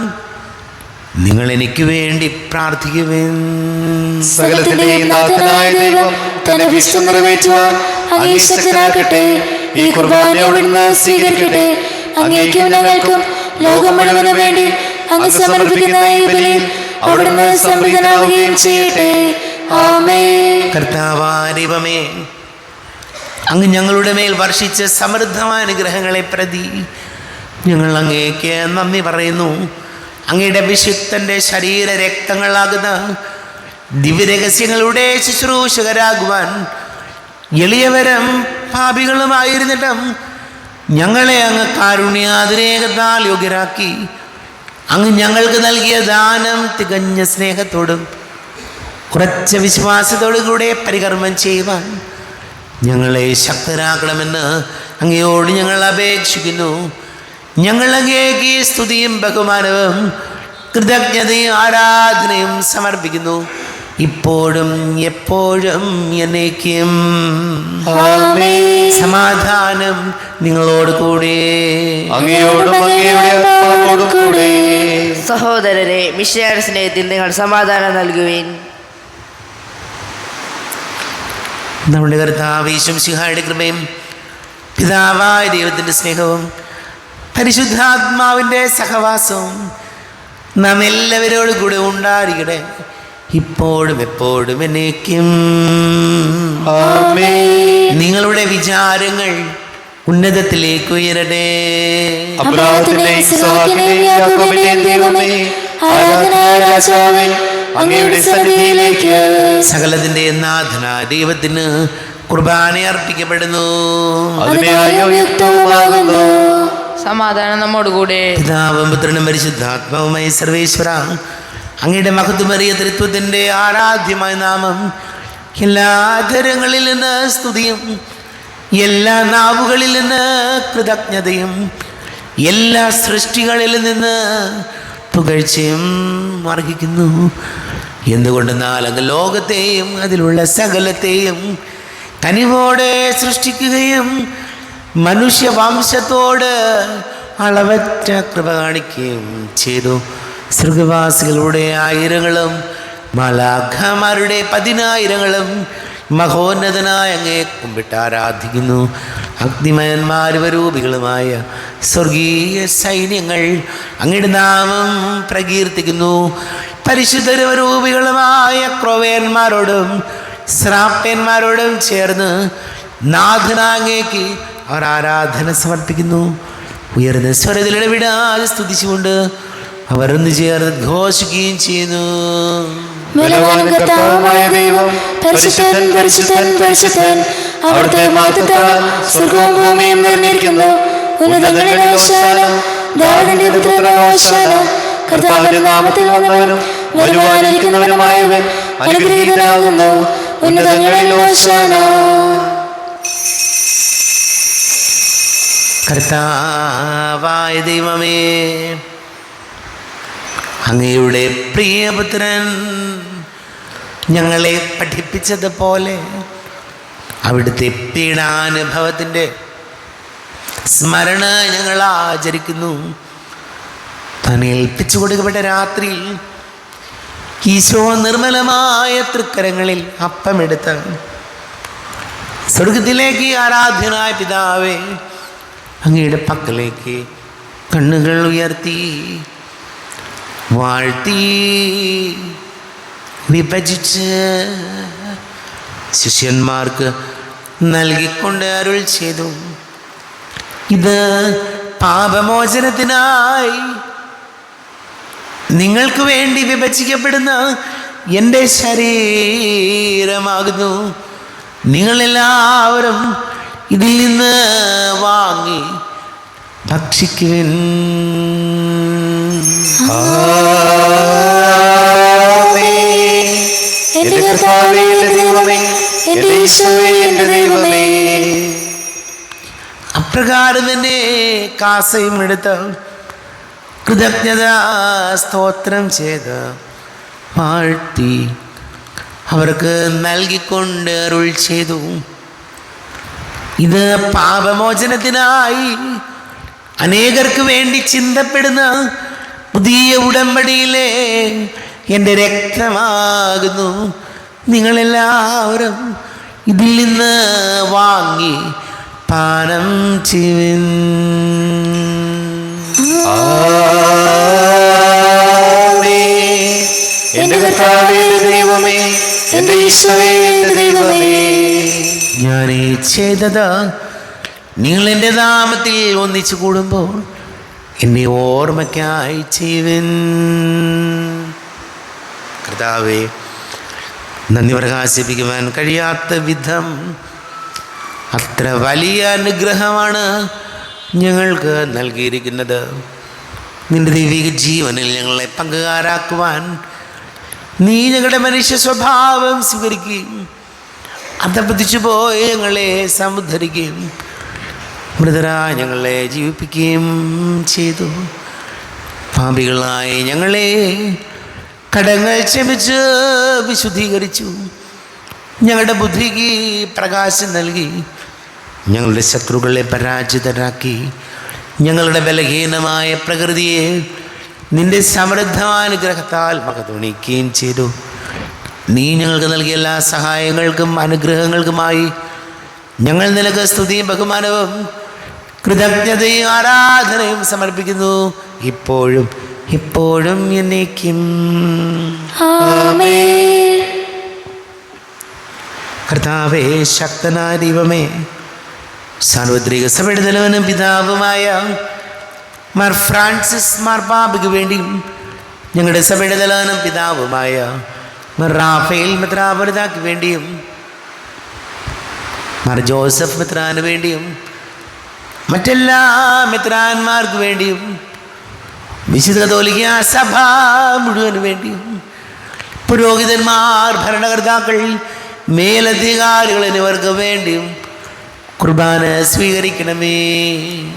നിങ്ങൾ എനിക്ക് വേണ്ടി പ്രാർത്ഥിക്കുവേൻ. സകലത്തിന്റെയും നാഥനായ ദൈവം തന്റെ വിശ്വം നിറവേറ്റുവാൻ അങ്ങേ ശക്തനാക്കട്ടെ. ഈ കുർബാന അവിടുന്ന് സ്വീകരിക്കട്ടെ. അങ്ങേക്കും ഞങ്ങൾക്കും ലോകം മുഴുവന് വേണ്ടി അങ്ങ് സമർപ്പിക്കുന്ന ഈ ബലിയിൽ അവിടുന്ന് സംപ്രീതനാവുകയും ചെയ്യട്ടെ. ആമേൻ. കർത്താവായ ദൈവമേ, അങ്ങ് ഞങ്ങളുടെ മേൽ വർഷിച്ച സമൃദ്ധമായ അനുഗ്രഹങ്ങളെ പ്രതി ഞങ്ങൾ അങ്ങേക്ക് നന്ദി പറയുന്നു. അങ്ങയുടെ വിശുദ്ധൻ്റെ ശരീര രക്തങ്ങളാകുന്ന ദിവ്യരഹസ്യങ്ങളുടെ ശുശ്രൂഷകരാകുവാൻ എളിയവരും പാപികളുമായിരുന്നിട്ടും ഞങ്ങളെ അങ്ങ് കാരുണ്യാതിരേകത്താൽ യോഗ്യരാക്കി. അങ്ങ് ഞങ്ങൾക്ക് നൽകിയ ദാനം തികഞ്ഞ സ്നേഹത്തോടും ഉറച്ച വിശ്വാസത്തോടു കൂടെ പരികർമ്മം ചെയ്യുവാൻ ഞങ്ങളെ ശക്തരാക്കണമെന്ന് അങ്ങയോട് ഞങ്ങൾ അപേക്ഷിക്കുന്നു. ഞങ്ങൾ അങ്ങേക്ക് സ്തുതിയും ബഹുമാനവും കൃതജ്ഞതയും ആരാധനയും സമർപ്പിക്കുന്നു, ഇപ്പോഴും എപ്പോഴും എന്നേക്കും. സമാധാനം നിങ്ങളോട് കൂടെ. സഹോദരരെ, മിശിഹായുടെ സ്നേഹത്തിൽ നിങ്ങൾ സമാധാനം നൽകുവിൻ. നമ്മുടെ കർത്താവ് യേശു മിശിഹായുടെ കൃപയും പിതാവായ ദൈവത്തിൻ്റെ സ്നേഹവും പരിശുദ്ധാത്മാവിൻ്റെ സഹവാസവും നാം എല്ലാവരോടും കൂടെ ഉണ്ടായിരിക്കട്ടെ, ഇപ്പോഴും എപ്പോഴും എന്നേക്കും. നിങ്ങളുടെ വിചാരങ്ങൾ ഉന്നതത്തിലേക്ക് ഉയരട്ടെ. സകലത്തിന്റെ നാഥനായ ദൈവത്തിന് കുർബാന അർപ്പിക്കപ്പെടുന്നു. സമാധാനം നമ്മോടുകൂടെ. പിതാവും പുത്രനും പരിശുദ്ധാത്മാവുമായി സർവേശ്വര അങ്ങയുടെ മഹത്വമേറിയ തൃത്വത്തിൻ്റെ ആരാധ്യമായ നാമം എല്ലാ ധരങ്ങളിൽ നിന്ന് സ്തുതിയും, എല്ലാ നാവുകളിൽ നിന്ന് കൃതജ്ഞതയും, എല്ലാ സൃഷ്ടികളിൽ നിന്ന് പുകഴ്ചയും അർഹിക്കുന്നു. എന്തുകൊണ്ടെന്നാൽ അങ്ങ് ലോകത്തെയും അതിലുള്ള സകലത്തെയും കനിവോടെ സൃഷ്ടിക്കുകയും മനുഷ്യവംശത്തോട് അളവറ്റ കൃപ കാണിക്കുകയും ചെയ്തു. സ്വർഗവാസികളുടെ ആയിരങ്ങളും മാലാഖമാരുടെ 10,000ങ്ങളും മഹോന്നതനായ അങ്ങയെ കുമ്പിട്ട് ആരാധിക്കുന്നു. അഗ്നിമയന്മാരൂപികളുമായ സ്വർഗീയ സൈന്യങ്ങൾ അങ്ങയുടെ നാമം പ്രകീർത്തിക്കുന്നു. പരിശുദ്ധരൂപികളുമായ ക്രോവേന്മാരോടും ശ്രാപ്പന്മാരോടും ചേർന്ന് നാഥനാങ്ങേക്ക് അവർ ആരാധന സമർപ്പിക്കുന്നു. ഉയർന്ന സ്വരത്തിൽ ഇടവിടാതെ സ്തുതിച്ചുകൊണ്ട് അവർ ഒന്ന് ചേർന്ന് ഘോഷിക്കുകയും ചെയ്യുന്നു. ബലവാനും കർത്താവുമായ ദൈവം പരിശുദ്ധൻ പരിശുദ്ധൻ പരിശുദ്ധൻ, അവിടുത്തെ മഹത്വത്താൽ സ്വർഗ്ഗവും ഭൂമിയും നിറഞ്ഞിരിക്കുന്നു. ഉന്നതങ്ങളിൽ ഓശാന, ദാവീദിന്റെ പുത്രനായ ഓശാന. കർത്താവിന്റെ നാമത്തിൽ വന്നവനും വരുവാനിരിക്കുന്നവനുമായവൻ അനുഗ്രഹീതനാകുന്നു. ഉന്നതങ്ങളിൽ ഓശാന. കർത്താവായ ദൈവമേ, അങ്ങയുടെ പ്രിയപുത്രൻ ഞങ്ങളെ പഠിപ്പിച്ചതുപോലെ അവിടുത്തെ പീഡാനുഭവത്തിൻ്റെ സ്മരണ ഞങ്ങൾ ആചരിക്കുന്നു. താൻ ഏൽപ്പിച്ചു കൊടുക്കപ്പെട്ട രാത്രിയിൽ ഈശോ നിർമ്മലമായ തൃക്കരങ്ങളിൽ അപ്പമെടുത്ത് സ്വർഗത്തിലേക്ക് ആരാധ്യനായ പിതാവേ അങ്ങയുടെ പക്കലേക്ക് കണ്ണുകൾ ഉയർത്തി വാഴ്ത്തി വിഭജിച്ച് ശിഷ്യന്മാർക്ക് നൽകിക്കൊണ്ട് അരുൾ ചെയ്തു, ഇത് പാപമോചനത്തിനായി നിങ്ങൾക്ക് വേണ്ടി വിഭജിക്കപ്പെടുന്ന എൻ്റെ ശരീരമാകുന്നു. നിങ്ങളെല്ലാവരും ഇതിൽ നിന്ന് വാങ്ങി ഭക്ഷിക്കുവിൻ. എന്റെ കർത്താവേ, എന്റെ ദൈവമേ, എന്റെ ഈശോയേ, എന്റെ ദൈവമേ. അപ്രകാരം തന്നെ കാസയും എടുത്ത് കൃതജ്ഞത സ്തോത്രം ചെയ്ത് വാഴ്ത്തി അവർക്ക് നൽകിക്കൊണ്ട് അരുൾ ചെയ്തു, ഇത് പാപമോചനത്തിനായി അനേകർക്ക് വേണ്ടി ചിന്തപ്പെടുന്ന പുതിയ ഉടമ്പടിയിലെ എൻ്റെ രക്തമാകുന്നു. നിങ്ങളെല്ലാവരും ഇതിൽ നിന്ന് വാങ്ങി പാനം ചെയ്യുവിൻ. എന്റെ കർത്താവേ, എന്റെ ദൈവമേ, എന്റെ ഈശോയേ, എന്റെ ദൈവമേ. ഞാൻ ഈ ചെയ്തത് നിങ്ങൾ എൻ്റെ നാമത്തിൽ ഒന്നിച്ചു കൂടുമ്പോൾ എന്നെ ഓർമ്മയ്ക്കായി ചെയ്യുവിൻ. കർത്താവേ, നന്ദി പ്രകാശിപ്പിക്കുവാൻ കഴിയാത്ത വിധം അത്ര വലിയ അനുഗ്രഹമാണ് ഞങ്ങൾക്ക് നൽകിയിരിക്കുന്നത്. നിന്റെ ദൈവിക ജീവനിൽ ഞങ്ങളെ പങ്കുകാരാക്കുവാൻ നീ ഞങ്ങളുടെ മനുഷ്യ സ്വഭാവം സ്വീകരിക്കുകയും അധപതിച്ചു പോയി ഞങ്ങളെ സമുദ്ധരിക്കുകയും മൃതരായ ഞങ്ങളെ ജീവിപ്പിക്കുകയും ചെയ്തു. പാപികളായ ഞങ്ങളെ കടങ്ങൾ ക്ഷമിച്ച് വിശുദ്ധീകരിച്ചു. ഞങ്ങളുടെ ബുദ്ധിക്ക് പ്രകാശം നൽകി ഞങ്ങളുടെ ശത്രുക്കളെ പരാജിതരാക്കി. ഞങ്ങളുടെ ബലഹീനമായ പ്രകൃതിയെ നിന്റെ സമൃദ്ധമാനുഗ്രഹത്താൽ മകതുണിക്കുകയും ചെയ്തു. നീ ഞങ്ങൾക്ക് നൽകിയ എല്ലാ സഹായങ്ങൾക്കും അനുഗ്രഹങ്ങൾക്കുമായി ഞങ്ങൾ നിനക്ക് സ്തുതിയും ബഹുമാനവും കൃതജ്ഞതയും ആരാധനയും സമർപ്പിക്കുന്നു, ഇപ്പോഴും ഇപ്പോഴും എന്നേക്കും. ആമേൻ. കർത്താവേ, ശക്തനായ ദൈവമേ, സാർവത്രിക സഭയുടെ തലവനും പിതാവുമായ മാർ ഫ്രാൻസിസ് മാർപ്പാപ്പയ്ക്ക് വേണ്ടിയും ഞങ്ങളുടെ സഭയുടെ തലവനും പിതാവുമായ മാർ റാഫേൽ മെത്രാപൊലീത്തായ്ക്ക് വേണ്ടിയും മാർ ജോസഫ് മെത്രാന് വേണ്ടിയും മറ്റെല്ലാ മെത്രാന്മാർക്ക് വേണ്ടിയും വിശുദ്ധ കത്തോലിക്ക സഭ മുഴുവന് വേണ്ടിയും പുരോഹിതന്മാർ, ഭരണകർത്താക്കൾ, മേലധികാരികൾ എന്നിവർക്ക് വേണ്ടിയും കുർബാന സ്വീകരിക്കണമേ.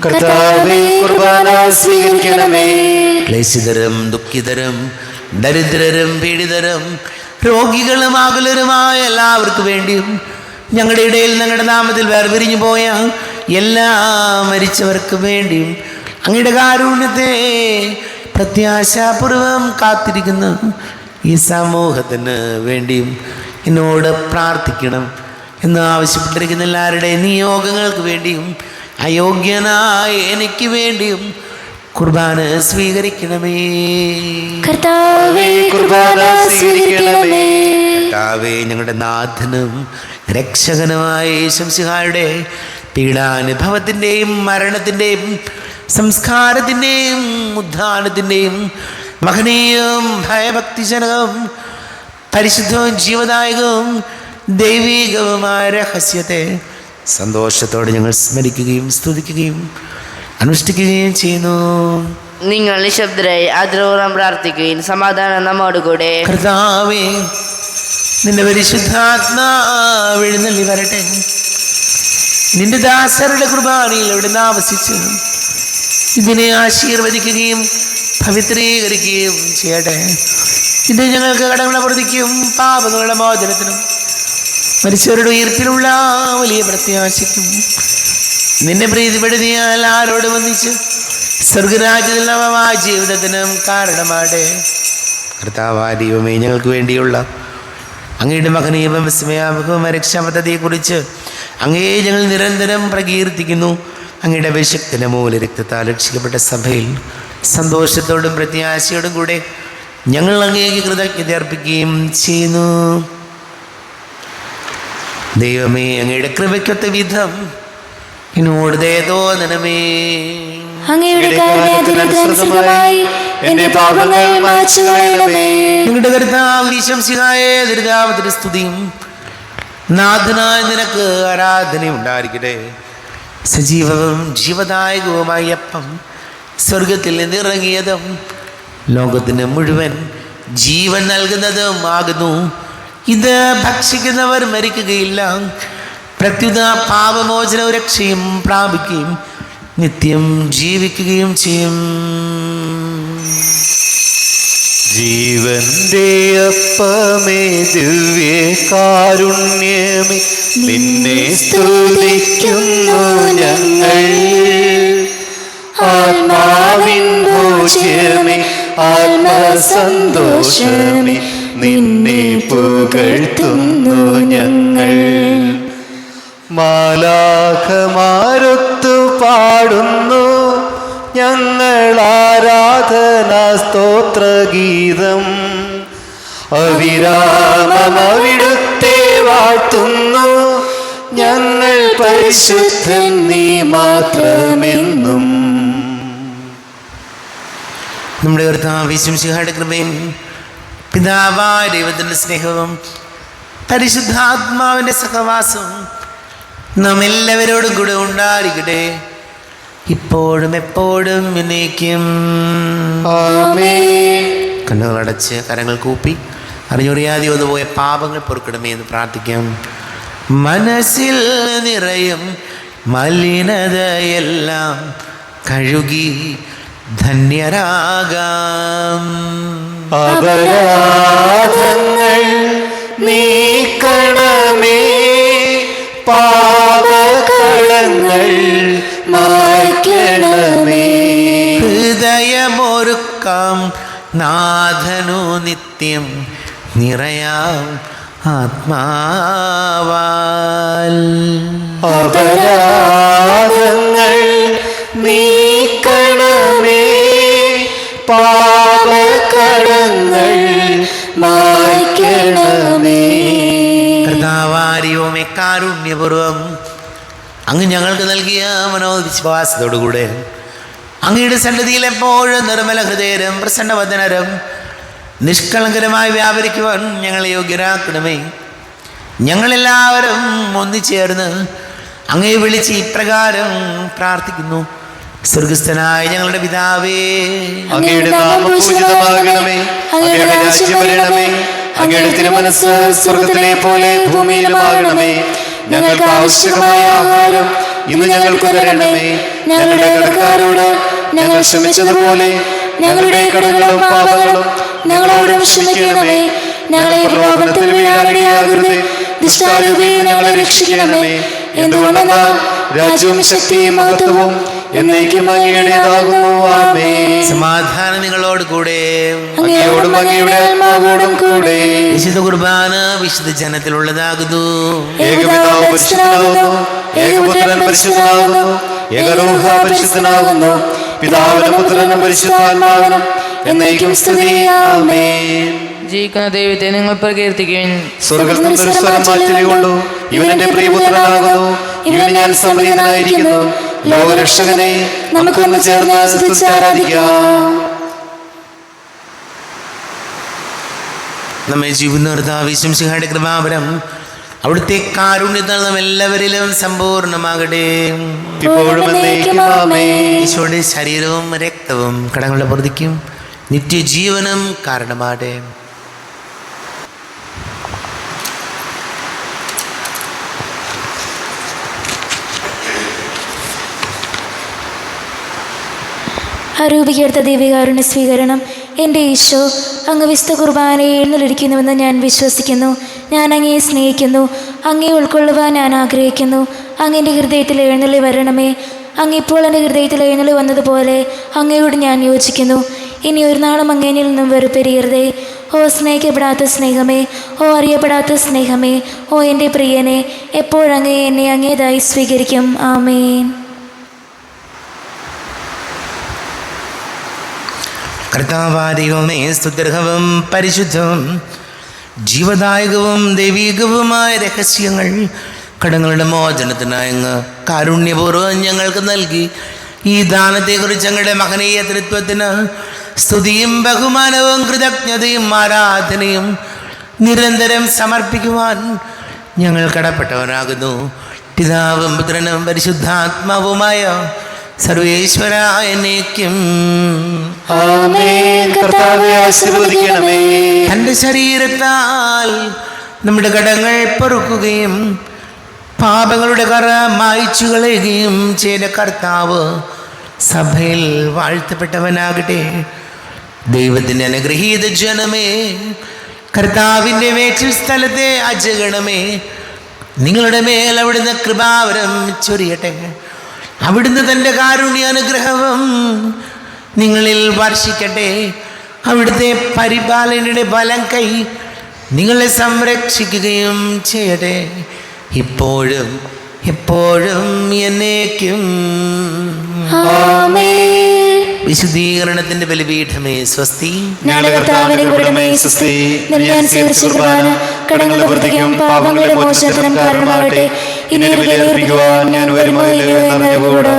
കർത്താവേ, കുർബാന സ്വീകരിക്കണമേ. ക്ലേശിതരും ദുഃഖിതരും ദരിദ്രരും പീഡിതരും രോഗികളും ആകുലരുമായ എല്ലാവർക്കും വേണ്ടിയും ഞങ്ങളുടെ ഇടയിൽ ഞങ്ങളുടെ നാമത്തിൽ വേർപിരിഞ്ഞു പോയ എല്ലാ മരിച്ചവർക്ക് വേണ്ടിയും അങ്ങയുടെ കാരുണ്യത്തെ പ്രത്യാശാപൂർവം കാത്തിരിക്കുന്ന ഈ സമൂഹത്തിന് വേണ്ടിയും എന്നോട് പ്രാർത്ഥിക്കണം എന്ന് ആവശ്യപ്പെട്ടിരിക്കുന്ന എല്ലാവരുടെയും നിയോഗങ്ങൾക്ക് വേണ്ടിയും അയോഗ്യനായ എനിക്ക് വേണ്ടിയും കുർബാന സ്വീകരിക്കണമേ. കർത്താവേ, കുർബാന സ്വീകരിക്കണമേ. കർത്താവേ, ഞങ്ങളുടെ നാഥനും രക്ഷകനുമായ യേശുമിശിഹായുടെ പീഡാനുഭവത്തിൻ്റെയും മരണത്തിൻ്റെയും സംസ്കാരത്തിൻ്റെയും ഉദ്ധാനത്തിൻ്റെയും മഹനീയവും ഭയഭക്തിജനകവും പരിശുദ്ധവും ജീവദായകവും ദൈവീകവുമായ രഹസ്യത്തെ സന്തോഷത്തോടെ ഞങ്ങൾ സ്മരിക്കുകയും സ്തുതിക്കുകയും അനുഷ്ഠിക്കുകയും ചെയ്യുന്നു. നിങ്ങൾ നിശബ്ദരായി ആദരപൂർവ്വം പ്രാർത്ഥിക്കുകയും സമാധാനം നമ്മോട് കൂടെ. കർത്താവേ, നിന്റെ പരിശുദ്ധാത്മാവ് എഴുന്നള്ളി വരട്ടെ. നിന്റെ ദാസരുടെ കുർബാനയിൽ അവിടെ ആവസിച്ച് ഇതിനെ ആശീർവദിക്കുകയും പവിത്രീകരിക്കുകയും ചെയ്യട്ടെ. ഇത് ഞങ്ങൾക്ക് കടങ്ങളുടെ പ്രതിക്കും പാപങ്ങളുടെ മോചനത്തിനും മരിച്ചവരുടെ ഉയർപ്പിലുള്ള വലിയ പ്രത്യാശയ്ക്കും നിന്നെ പ്രീതിപ്പെടുത്തിയാൽ ആരോട് വന്നിച്ച് സ്വർഗരാജ്യത്തിൽ നവമായ ജീവിതത്തിനും കാരണമാട്ടെ. കർത്താവായ ദൈവമേ, ഞങ്ങൾക്ക് വേണ്ടിയുള്ള അങ്ങയുടെ മഹനീയവും വിസ്മയാപകവും രക്ഷാപദ്ധതിയെക്കുറിച്ച് അങ്ങയെ ഞങ്ങൾ നിരന്തരം പ്രകീർത്തിക്കുന്നു. അങ്ങയുടെ വിശക്തന മൂല രക്തത്താൽ രക്ഷിക്കപ്പെട്ട സഭയിൽ സന്തോഷത്തോടും പ്രത്യാശയോടും കൂടെ ഞങ്ങൾ അങ്ങേക്ക് കൃതജ്ഞത അർപ്പിക്കുകയും ചെയ്യുന്നു. ദൈവമേ, അങ്ങയുടെ കൃപയ്ക്കൊത്ത വിധം എന്നോട് ദയ തോന്നണമേ. അങ്ങയുടെ കാരുണ്യത്തിനനുസൃതമായി എന്റെ പാപങ്ങൾ മായ്ച്ചു കളയണമേ. നിങ്ങളുടെ കർത്താവ് ഈശോമിശിഹായെ ദുരിതാവത്തിന്റെ സ്തുതിയും നാഥനായ നിനക്ക് ആരാധനയും ഉണ്ടായിരിക്കട്ടെ. സജീവവും ജീവദായകവുമായ അപ്പം സ്വർഗത്തിൽ നിന്നിറങ്ങിയതും ലോകത്തിന് മുഴുവൻ ജീവൻ നൽകുന്നതും ആകുന്നു. ഇത് ഭക്ഷിക്കുന്നവർ മരിക്കുകയില്ല, പ്രത്യുത പാപമോചനവും രക്ഷയും പ്രാപിക്കുകയും നിത്യം ജീവിക്കുകയും ചെയ്യും. ജീവന്റെ അപ്പമേ, ദിവ്യ കാരുണ്യമേ, നിന്നെ സ്തുതിക്കുന്നു ഞങ്ങൾ. ആത്മാവിൻ ഭോജ്യമേ, ആത്മസന്തോഷമേ, നിന്നെ പുകഴ്ത്തുന്നു ഞങ്ങൾ. മാലാഖമാരൊത്തു പാടുന്നു ഞങ്ങൾ ആരാധനാ സ്തോത്രഗീതം. അവിരാമം അവിടുത്തെ വാഴ്ത്തുന്നു ഞങ്ങൾ, പരിശുദ്ധൻ നീ മാത്രമെന്നും. നമ്മുടെ കർത്താവ് യേശുമിശിഹായുടെ കൃപയും പിതാവായ ദൈവത്തിൻ്റെ സ്നേഹവും പരിശുദ്ധാത്മാവിൻ്റെ സഹവാസവും നാം എല്ലാവരോടും കൂടെ ഉണ്ടായിരിക്കട്ടെ, ഇപ്പോഴും എപ്പോഴും എന്നേക്കും. ആമേൻ. കണ്ണുകളടച്ച് കരങ്ങൾ കൂപ്പി അറിഞ്ഞൊറിയാതെ ഒന്ന് പോയ പാപങ്ങൾ പൊറുക്കണമേ എന്ന് പ്രാർത്ഥിക്കാം. മനസ്സിൽ നിറയും മലിനതയെല്ലാം കഴുകി ധന്യരാകാം. അപരാധങ്ങൾ നീക്കണമേ, പാപകടങ്ങൾ മായ്ക്കണമേ. ഹൃദയമൊരുക്കാം നാഥനു നിത്യം നിറയാം ആത്മാവാൽ. അപരാധങ്ങൾ നീക്കണമേ, പാപകടങ്ങൾ മായ്ക്കണമേ. കർത്താവാരിയോമേ, കാരുണ്യപൂർവം അങ്ങ് ഞങ്ങൾക്ക് നൽകിയ മനോവിശ്വാസത്തോടുകൂടെ അങ്ങയുടെ സന്നിധിയിൽ എപ്പോഴും നിർമ്മല ഹൃദയരും പ്രസന്നവദനരും നിഷ്കളങ്കരമായി വ്യാപരിക്കുവാൻ ഞങ്ങളെ യോഗ്യരാക്കണമേ. ഞങ്ങളെല്ലാവരും ഒന്നിച്ചേർന്ന് അങ്ങയെ വിളിച്ച് ഇപ്രകാരം പ്രാർത്ഥിക്കുന്നു. സ്വർഗസ്ഥനായ ഞങ്ങളുടെ പിതാവേ, അങ്ങയുടെ നാമം പൂജിതമാകണമേ. അങ്ങയുടെ രാജ്യം വരണമേ. അങ്ങയുടെ തിരുമനസ്സ് സ്വർഗത്തിലെ പോലെ ഭൂമിയിലുമാകണമേ. ഞങ്ങൾക്ക് ആവശ്യമായ ആഹാരം ഇന്ന് ഞങ്ങൾക്ക് തരണമേ. ഞങ്ങളുടെ കടക്കാരോട് ഞങ്ങൾ ക്ഷമിച്ചതുപോലെ ഞങ്ങളുടെ കടങ്ങളും പാപങ്ങളും ഞങ്ങളോടും ക്ഷമിക്കണമേ. ഞങ്ങളെ പ്രലോഭനത്തിൽ വീഴാനിടയാകരുതേ. ദുഷ്ടാരൂപിയിൽ ഞങ്ങളെ രക്ഷിക്കണമേ. എന്തുകൊണ്ടെന്നാൽ രാജ്യവും ശക്തിയും മഹത്വവും എന്നേക്കും അങ്ങയുടേതാകുന്നു. ആമേൻ. സമാധാനം നിങ്ങളോട് കൂടെ. അങ്ങയോടും അങ്ങയുടെ ആത്മാവോടും കൂടെ. വിശുദ്ധ കുർബാന വിശുദ്ധ ജനത്തിലുള്ളതാകുന്നു. ഏകപിതാവ് പരിശുദ്ധനാകുന്നു. ഏകപുത്രൻ പരിശുദ്ധനാകുന്നു. ഏകരൂഹ പരിശുദ്ധനാകുന്നു. പിതാവിനും പുത്രനും പരിശുദ്ധാത്മാവിനും എന്നേക്കും സ്തുതി. ആമേൻ. ജീവിക്കുന്ന ദൈവത്തെ നിങ്ങൾ പ്രകീർത്തിക്കുവിൻ. സ്വർഗ്ഗത്തിൽ നിന്നൊരു സ്വരം മാറ്റിക്കൊണ്ടു, ഇവൻ എന്റെ പ്രിയപുത്രനാകുന്നു, ഇവന് ഞാൻ സംപ്രീതനായിരിക്കുന്നു. ലോകരക്ഷകനെ നമുക്കൊന്ന് ചേർന്ന് സ്തുതിച്ച് ആരാധിക്കാം. നമ്മെ ജീവിക്കുന്ന കർത്താവിശംസിഹായുടെ കൃപാവരം അവിടുത്തെ കാരുണ്യത്താൽ നാം എല്ലാവരിലും സമ്പൂർണ്ണമാകട്ടെ. ഇപ്പോഴും എന്നേക്കും ആമേൻ. ഈശോയുടെ ശരീരവും രക്തവും കടങ്ങളുടെ പ്രതിക്കും നിത്യജീവനും കാരണമാകട്ടെ. അരൂപിക്കെടുത്ത ദൈവികാരുണ്യ സ്വീകരണം. എൻ്റെ ഈശോ, അങ്ങ് വിശുദ്ധ കുർബാനയെ എഴുന്നള്ളിരിക്കുന്നുവെന്ന് ഞാൻ വിശ്വസിക്കുന്നു. ഞാൻ അങ്ങയെ സ്നേഹിക്കുന്നു. അങ്ങയെ ഉൾക്കൊള്ളുവാൻ ഞാൻ ആഗ്രഹിക്കുന്നു. അങ്ങൻ്റെ ഹൃദയത്തിൽ എഴുന്നള്ളി വരണമേ. അങ്ങിപ്പോൾ എൻ്റെ ഹൃദയത്തിൽ എഴുന്നള്ളി വന്നതുപോലെ അങ്ങയോട് ഞാൻ യോജിക്കുന്നു. ഇനി ഒരു നാളും അങ്ങയിൽ നിന്നും വെറുപ്പെരിയരുതേ. ഓ സ്നേഹിക്കപ്പെടാത്ത സ്നേഹമേ, ഓ അറിയപ്പെടാത്ത സ്നേഹമേ, ഓ എൻ്റെ പ്രിയനെ, എപ്പോഴങ്ങേ എന്നെ അങ്ങേതായി സ്വീകരിക്കും. ആമേൻ. കർത്താവാദികവുമേ സ്തുത്യർഹവും പരിശുദ്ധവും ജീവദായകവും ദൈവീകവുമായ രഹസ്യങ്ങൾ കടങ്ങളുടെ മോചനത്തിനായി അങ്ങ് കാരുണ്യപൂർവ്വം ഞങ്ങൾക്ക് നൽകി. ഈ ദാനത്തെക്കുറിച്ച് ഞങ്ങളുടെ മഹനീയ തൃത്വത്തിന് സ്തുതിയും ബഹുമാനവും കൃതജ്ഞതയും ആരാധനയും നിരന്തരം സമർപ്പിക്കുവാൻ ഞങ്ങൾ കടപ്പെട്ടവരാകുന്നു. പിതാവും പുത്രനും പരിശുദ്ധാത്മാവുമായ സർവേശ്വര എന്നേക്കും ആമേൻ. കർത്താവേ ആശീർവദിക്കണമേ. തൻ്റെ ശരീരത്താൽ നമ്മുടെ കടങ്ങൾ പൊറുക്കുകയും പാപങ്ങളുടെ കറ മായ്ച്ചു കളയുകയും ചെയ്ത കർത്താവ് സഭയിൽ വാഴ്ത്തപ്പെട്ടവനാകട്ടെ. ദൈവത്തിൻ്റെ അനുഗ്രഹീത ജനമേ, കർത്താവിൻ്റെ മേച്ചിൽ സ്ഥലത്തെ അജഗണമേ, നിങ്ങളുടെ മേൽ അവിടുന്ന് കൃപാവരം ചൊരിയട്ടെ. അവിടുന്ന് തൻ്റെ കാരുണ്യ അനുഗ്രഹവും നിങ്ങളിൽ വർഷിക്കട്ടെ. അവിടുത്തെ പരിപാലനയുടെ ബലം കൈ നിങ്ങളെ സംരക്ഷിക്കുകയും ചെയ്യട്ടെ, ഇപ്പോഴും എപ്പോഴും എന്നേക്കും. വിശുദ്ധീകരണത്തിന്റെ ബലിപീഠമേ സ്വസ്തി. ഞങ്ങളുടെ കർത്താവിന്റെ കൃപമേ സ്വസ്തി. ഞാൻ സ്വീകരിച്ച കുർബാന കടങ്ങളുടെ പുറത്തേക്കും പാപങ്ങളുടെ മോചനത്തിനും കാരണമാകട്ടെ. ഇനി ബലിയർപ്പിക്കുവാൻ ഞാൻ വരുമോ ഇല്ലയോ എന്നറിഞ്ഞുകൂടാ.